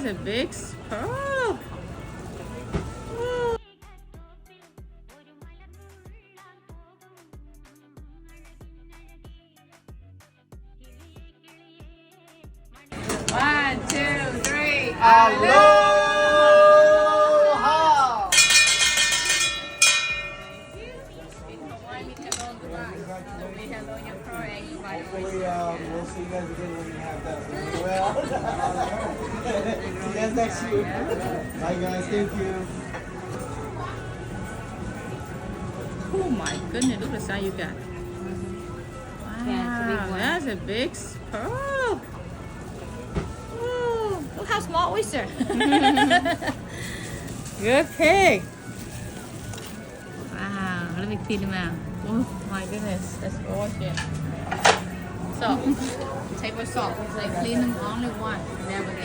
that's a big pearl. Ooh. One, two, three. Aloha! Hopefully, we'll see you guys again when we have that. Well, see you guys next year. Bye, guys. Thank you. Oh my goodness, look at the size you got. Wow, that's a big pearl. Ooh, look how small oyster. Good pig. Wow, let me clean him out. Oh my goodness, that's gorgeous. Salt, table salt. They clean them only once, never again.